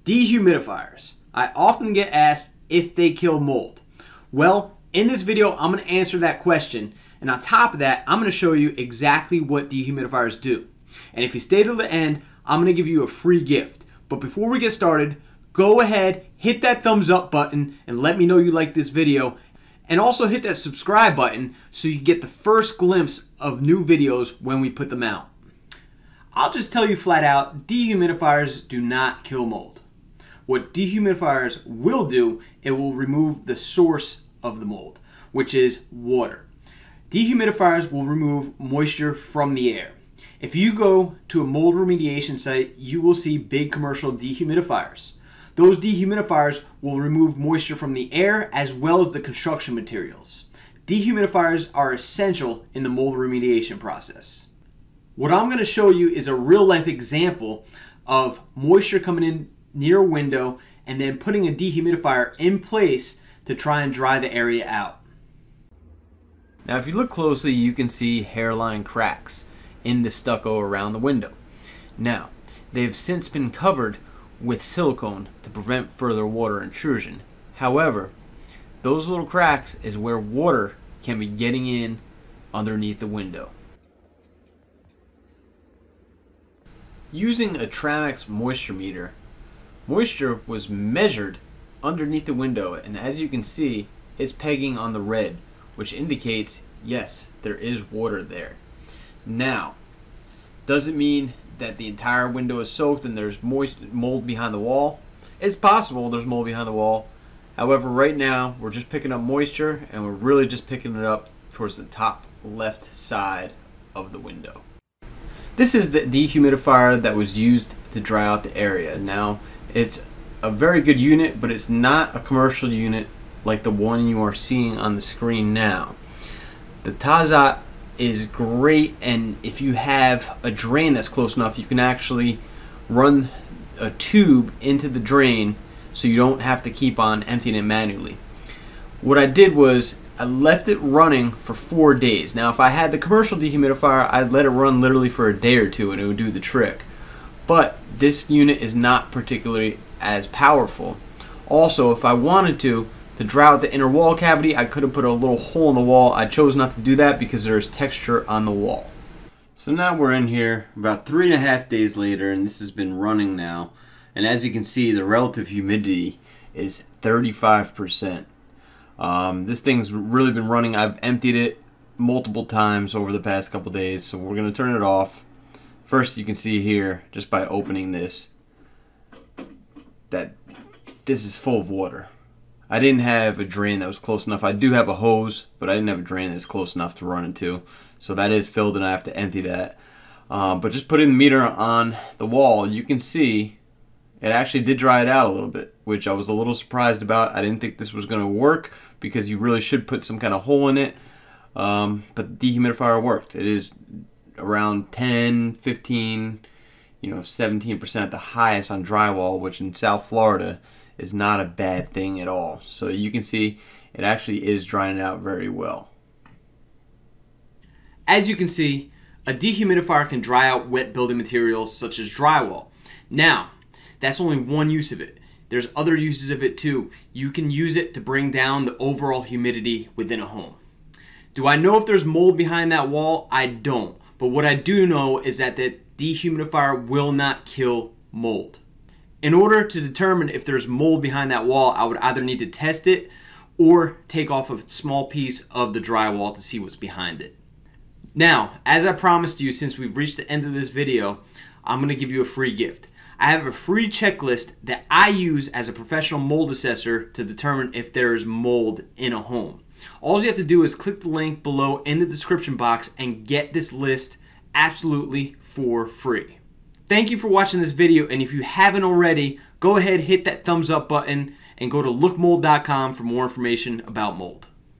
Dehumidifiers. I often get asked if they kill mold. Well, in this video, I'm going to answer that question. And on top of that, I'm going to show you exactly what dehumidifiers do. And if you stay till the end, I'm going to give you a free gift. But before we get started, go ahead, hit that thumbs up button and let me know you like this video. And also hit that subscribe button so you get the first glimpse of new videos when we put them out. I'll just tell you flat out, dehumidifiers do not kill mold. What dehumidifiers will do, it will remove the source of the mold, which is water. Dehumidifiers will remove moisture from the air. If you go to a mold remediation site, you will see big commercial dehumidifiers. Those dehumidifiers will remove moisture from the air as well as the construction materials. Dehumidifiers are essential in the mold remediation process. What I'm going to show you is a real-life example of moisture coming in near a window and then putting a dehumidifier in place to try and dry the area out. Now if you look closely, you can see hairline cracks in the stucco around the window. Now, they've since been covered with silicone to prevent further water intrusion. However, those little cracks is where water can be getting in underneath the window. Using a Tramex moisture meter, moisture was measured underneath the window, and as you can see, it's pegging on the red, which indicates, yes, there is water there. Now, does it mean that the entire window is soaked and there's mold behind the wall? It's possible there's mold behind the wall. However, right now, we're just picking up moisture, and we're really just picking it up towards the top left side of the window. This is the dehumidifier that was used to dry out the area. Now, it's a very good unit, but it's not a commercial unit like the one you are seeing on the screen now. The Tazat is great, and if you have a drain that's close enough, you can actually run a tube into the drain so you don't have to keep on emptying it manually. What I did was I left it running for 4 days. Now if I had the commercial dehumidifier, I'd let it run literally for a day or two and it would do the trick. But this unit is not particularly as powerful. Also, if I wanted to dry out the inner wall cavity, I could have put a little hole in the wall. I chose not to do that because there's texture on the wall. So now we're in here about 3.5 days later, and this has been running now. And as you can see, the relative humidity is 35%. This thing's really been running. I've emptied it multiple times over the past couple days, so we're going to turn it off. First, you can see here, just by opening this, that this is full of water. I didn't have a drain that was close enough. I do have a hose, but I didn't have a drain that's close enough to run into. So that is filled and I have to empty that. But just putting the meter on the wall, you can see it actually did dry it out a little bit, which I was a little surprised about. I didn't think this was going to work because you really should put some kind of hole in it. But the dehumidifier worked. It is around 10, 15, 17% at the highest on drywall, which in South Florida is not a bad thing at all. So you can see it actually is drying it out very well. As you can see, a dehumidifier can dry out wet building materials such as drywall. Now, that's only one use of it. There's other uses of it too. You can use it to bring down the overall humidity within a home. Do I know if there's mold behind that wall? I don't. But what I do know is that the dehumidifier will not kill mold. In order to determine if there's mold behind that wall, I would either need to test it or take off a small piece of the drywall to see what's behind it. Now, as I promised you, since we've reached the end of this video, I'm going to give you a free gift. I have a free checklist that I use as a professional mold assessor to determine if there is mold in a home. All you have to do is click the link below in the description box and get this list absolutely for free. Thank you for watching this video, and if you haven't already, go ahead, hit that thumbs up button and go to lookmold.com for more information about mold.